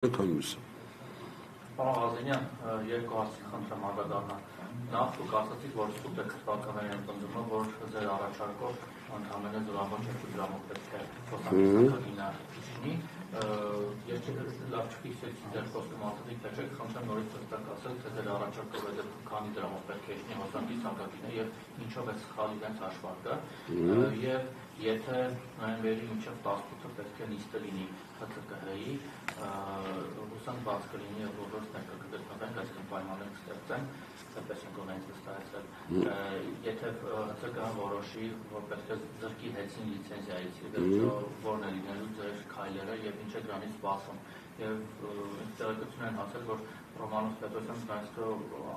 Economist. Պարոն Ղազենյան, երկու հարցի խնդրեմ անդրադառնալ։ Նախ դուք ասացիք, որ սուտ եք քաղաքական ընդդիմումը, որ ձեր առաջարկով ընդհանրապես զորավարժ 2 դրամով պետք է խոսակցակինը չլինի։ Ես լավ չփիքսեցի ձեր խոսքում ասացիք, թե չեք խնդրեմ նորից հստակ ասել, թե ձեր առաջարկով է քանի դրամով պետք է լինի հոսանքի սակագինը եւ ինչով է սխալ իրենց հաշվարկը։ Եվ եթե նոյեմբերի մինչև 18-ը պետք է նիստը լինի ՀԿՀ-ի, հուսանք բաց կլինի եւ բոլորս ներկա կգտնվենք, այսինքն պայմաններ կստեղծեն, այդպես ենք ունենք վստահեցել։ Եթե ՀԿՀ-ն որոշի, որ պետք է զրկի հեծին լիցենզիայից, որն է լինելու ձեր քայլերը եւ ինչ է դրանից սպասում։ Եվ տեղեկություն են հասել, որ Ռոմանոս Պետրոսյանը Ֆրանսիա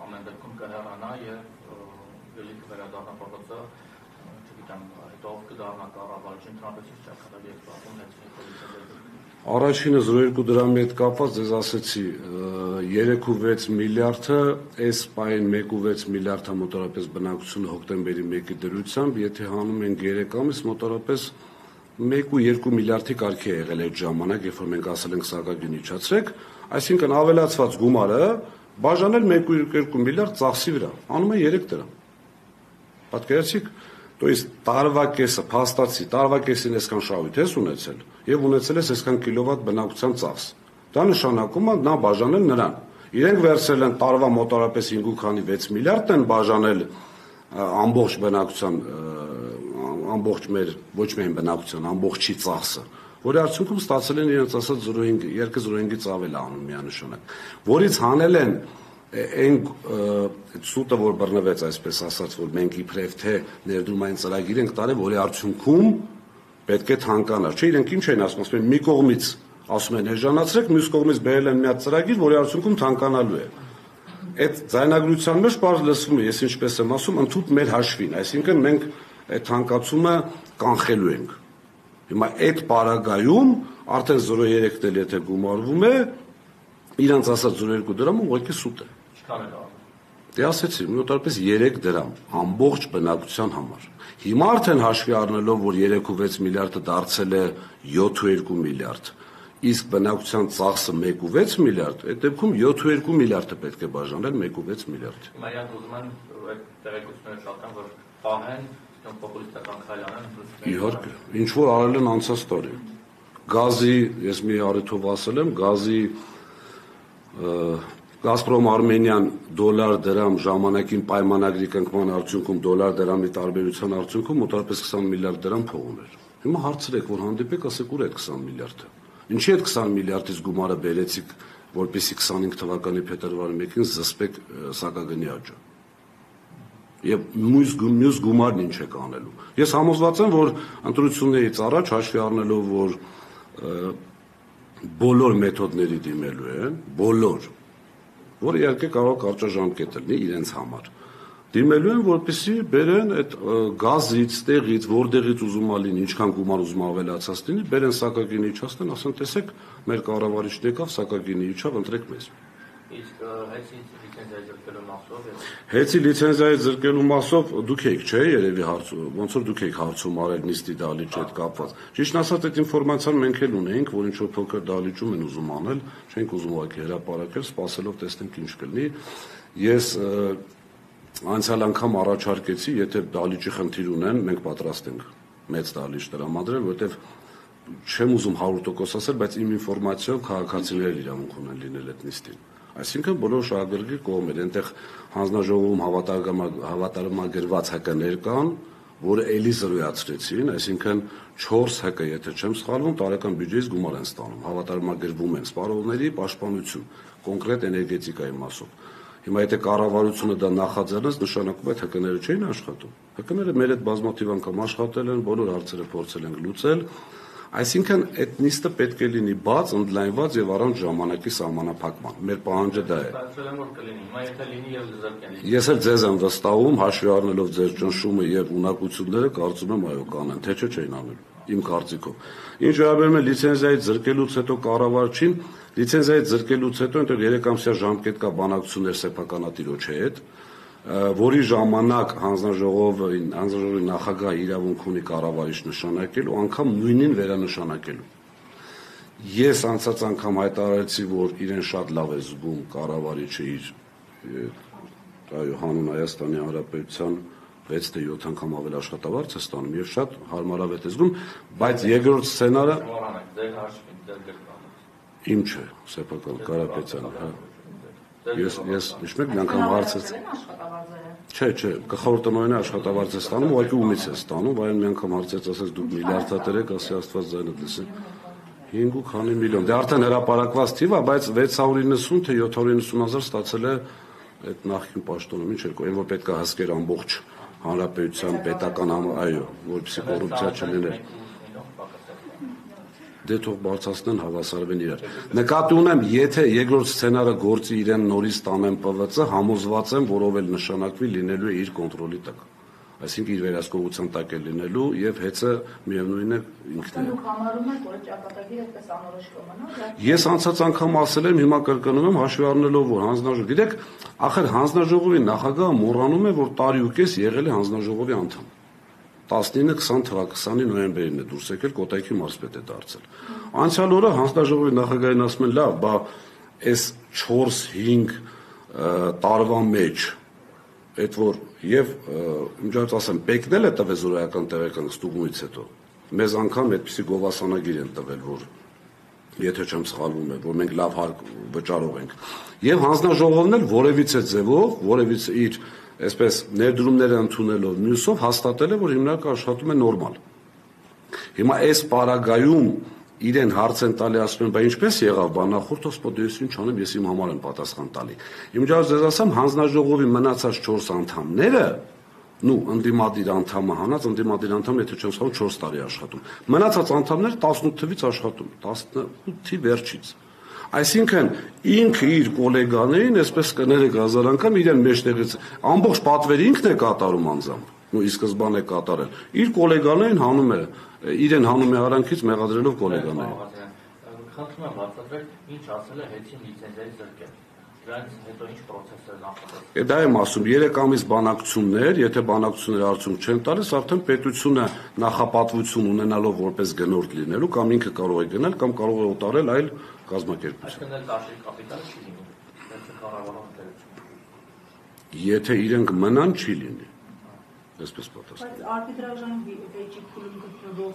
ամեն դեպքում կհեռանա եւ ելիք վերադառնա փողոցը, չգիտեմ, հետո կդառնա կառավարչին Թրամփից չակարել եւ սպասում հեծին։ Առաջինը 0,2 դրամի հետ կապված ձեզ ասեցի 3.6 միլիարդը, այս պահին 1.6 միլիարդը մոտավորապես բնակչությունը հոկտեմբերի 1-ի դրությամբ, եթե հանում ենք 3 ամիս, մոտավորապես 1.2 միլիարդի կարգի է եղել այդ ժամանակ, երբ որ մենք ասել ենք սակագին իջացրեք, այսինքն ավելացված գումարը բաժանել 1.2 միլիարդ ծախսի վրա, անում է 3 դրամ։ Պատկերացիք, то есть տարվա կեսը փաստացի, տարվա կեսին այսքան շահույթ ես ունեցել եւ ունեցել ես այսքան կիլովատ բնակության ծախս։ Դա նշանակում է նա բաժանել նրան։ Իրենք վերցրել են տարվա մոտավորապես 5.6 միլիարդ են բաժանել ամբողջ բնակության, ամբողջ մեր ոչ միայն բնակության, ամբողջի ծախսը, որի արդյունքում ստացել են իրենց ասած 0.5-ից ավել անում միանշանակ, որից հանել են այն սուտը, որ բռնվեց, այսպես ասած, որ մենք իբրև թե ներդրումային ծրագիր ենք տարել, որի արդյունքում պետք է թանկանար։ Չէ, իրենք ինչ են ասում, մի կողմից ասում են էժանացրեք, մյուս կողմից բերել են մի հատ ծրագիր, որի արդյունքում թանկանալու է։ Այդ ձայնագրության մեջ բարձ լսվում է, ես ինչպես եմ ասում, ընդհանուր մեր հաշվին, այսինքն մենք այդ թանկացումը կանխելու ենք։ Հիմա այդ պարագայում արդեն 0.3-ն էլ եթե գումարվում է, իրանց ասած 0.2 դրամը ուղղակի սուտ է։ Դե ասեցի, մոտավորապես 3 դրամ ամբողջ բնակության համար։ Հիմա արդեն հաշվի առնելով, որ 3.6 միլիարդը դարձել է 7.2 միլիարդ, իսկ բնակության ծախսը 1.6 միլիարդ, այդ դեպքում 7.2 միլիարդը պետք է բաժանել 1.6 միլիարդի։ Հիմա իրանք ուզում են այդ տեղեկությունները շատան, որ պահեն, պոպուլիստական քայլ անեն։ Իհարկե, ինչ որ արել են անցած տարի։ Գազի, ես մի առիթով ասել եմ, գազի Գազպրոմ Արմենիան դոլար դրամ ժամանակին պայմանագրի կնքման արդյունքում դոլար դրամի տարբերության արդյունքում մոտավորապես 20 միլիարդ դրամ փող ուներ։ Հիմա հարցրեք, որ հանդիպեք, ասեք ուր է 20 միլիարդը։ Ինչի այդ 20 միլիարդից գումարը բերեցիք, որպեսզի 25 թվականի փետրվարի 1-ին զսպեք սակագնի աճը։ Եվ մյուս գումարն ինչ եք անելու։ Ես համոզված եմ, որ ընտրություններից առաջ հաշվի առնելով, որ բոլոր մեթոդների դիմելու են, բոլոր, որ իհարկե կարող կարճաժամկետ լինի իրենց համար, դիմելու են, որպեսզի բերեն այդ գազից, տեղից, որտեղից ուզում ա լինի, ինչքան գումար ուզում ավելացած լինի, բերեն սակագինը իջացնեն, ասեն, տեսեք, մեր կառավարիչն եկավ, սակագինը իջավ, ընտրեք մեզ։ Իսկ Հեծի լիցենզիայի զրկելու մասով դուք եք, չէ, երևի ոնց որ դուք եք հարցում արել նիստի դահլիճի հետ կապված։ Ճիշտ ասած, այդ ինֆորմացիան մենք էլ ունեինք, որ ինչ որ փոքր դահլիճում են ուզում անել, չենք ուզում ուղղակի հրապարակել, սպասելով տեսնենք ինչ կլինի։ Ես անցյալ անգամ առաջարկեցի, եթե դահլիճի խնդիր ունեն, մենք պատրաստ ենք մեծ դահլիճ տրամադրել, որովհետև չեմ ուզում 100% ասել, բայց իմ ինֆորմացիայով քաղաքացիները իրավունք ունեն լինել այդ նիստին։ Այսինքն բոլոր շահագրգիռ կողմեր, այնտեղ հանձնաժողովում հավատարմագրված ՀԿ-ներ կան, որը էլի զրոյացրեցին, այսինքն 4 ՀԿ, եթե չեմ սխալվում, տարեկան բյուջեից գումար են ստանում, հավատարմագրվում են սպառողների պաշտպանություն, կոնկրետ էներգետիկայի մասով։ Հիմա եթե կառավարությունը դա նախաձեռնեց, նշանակում է ՀԿ-ները չէին աշխատում։ ՀԿ-ները մեր հետ բազմաթիվ անգամ աշխատել են, բոլոր հարցերը փորձել են լուծել։ Այսինքն այդ նիստը պետք է լինի բաց, ընդլայնված եւ առանց ժամանակի սահմանափակման։ Մեր պահանջը դա է։ Ես էլ ձեզ եմ վստահում, հաշվի առնելով ձեր ճնշումը եւ ունակությունները, կարծում եմ այո կանեն, թե չէ չէին անելու, իմ կարծիքով։ Ինչ վերաբերում է լիցենզիայից զրկելուց հետո կառավարչին, լիցենզիայից զրկելուց հետո այնտեղ 3 ամսյա ժամկետ կա բանակցություններ սեփականատիրոջ հետ, որի ժամանակ հանձնաժողովի նախագահը իրավունք ունի կառավարիչ նշանակելու, անգամ նույնին վերանշանակելու։ Ես անցած անգամ հայտարարեցի, որ իրեն շատ լավ է զգում կառավարիչը իր հանուն Հայաստանի Հանրապետության 6 թե 7 անգամ ավել աշխատավարձ է ստանում եւ շատ հարմարավետ է զգում, բայց երկրորդ սցենարը իմ չէ, սեփական Կարապետյան, հա։ Ես նշմեք մի անգամ հարցրեցի։ Չէ, գլխավոր տնօրենը աշխատավարձ է ստանում, ուղղակի ումից է ստանում, վայր մի անգամ հարցեց, ասես դուք միլիարդատեր եք, ասի Աստված ձայնը տեսեք։ 5 ու քանի միլիոն։ Դե արդեն հրապարակված թիվ է, բայց 690 թե 790 հազար ստացել է այդ նախկին պաշտոնը, ինչ երկու, այն որ պետք է հսկեր ամբողջ հանրապետության պետական այո, որպեսզի կոռուպցիա չլիներ։ Դե թող բարձրացնեն, հավասարվեն իրար։ Նկատի ունեմ, եթե երկրորդ սցենարը գործի իրեն նորից տանեն ՊՎԾ, համոզված եմ, որով էլ նշանակվի լինելու է իր կոնտրոլի տակ։ Այսինքն իր վերահսկողության տակ է լինելու եւ հեծը միևնույն է ինքն է։ Դուք համարում եք, որ ճակատագիրը այդպես անորոշ կմնա։ Ես անցած անգամ ասել եմ, հիմա կրկնում եմ, հաշվի առնելով, որ հանձնաժողով, գիտեք, ախր հանձնաժողովի նախագահը մոռանում է, որ տարի ու կես եղել է հանձնաժողովի անդամ։ 19-20 թվականի նոյեմբերին է դուրս եկել, Կոտայքի մարզպետ է դարձել։ Անցյալ օրը հանձնաժողովի նախագահին ասում են, լավ, բա այս 4-5 տարվա մեջ այդ որ եւ ինչպես ասեմ, պեկնել է տվել զորայական տեղական ստուգումից հետո։ Մեզ անգամ այդպիսի գովասանագիր են տվել, որ եթե չեմ սխալվում եմ, որ մենք լավ հարկ վճարող ենք։ Եվ հանձնաժողովն էլ որևիցե ձևով, որևիցե իր այսպես ներդրումները ընդունելով մյուսով հաստատել է, որ հիմնարկը աշխատում է նորմալ։ Հիմա այս պարագայում իրեն հարց են տալի, ասում են, բա ինչպես եղավ, բանախորդ ասպոտ ինչ անեմ, ես իմ համար եմ պատասխան տալի։ Իմ ջանց ձեզ ասեմ, հանձնաժողովի մնացած 4 անդամները, ընդդիմադիր անդամը հանած, ընդդիմադիր անդամը, եթե չեմ սխալվում, 4 տարի աշխատում։ Մնացած անդամները 18 թվից աշխատում, 18-ի վերջից։ Այսինքն ինքը իր գոլեգաներին, այսպես կներեք հազար անգամ իրեն մեջտեղից ամբողջ պատվերը ինքն է կատարում անձամբ, ի սկզբանե կատարել։ Իր գոլեգաներին հանում է, իրեն հանում է արանքից մեղադրելով գոլեգաներին։ Խնդրում եմ բացատրել, ինչ ասել է հեծին լիցենզիայի զրկել։ Դրանից հետո ինչ պրոցես է նախատեսվում։ Դա եմ ասում, 3 ամիս բանակցություններ, եթե բանակցությունները արդյունք չեն տալիս, արդեն պետությունը նախապատվություն ունենալով որպես գնորդ լինելու, կամ ինքը կարող է գնել, կամ կարող է օտարել այլ կազմակերպություն։ Այսինքն դաշի կապիտալը չի լինում։ Եթե իրենք մնան, չի լինի։ Այսպես պատասխան։ Բայց արբիտրաժային վեճի փուլում գտնվող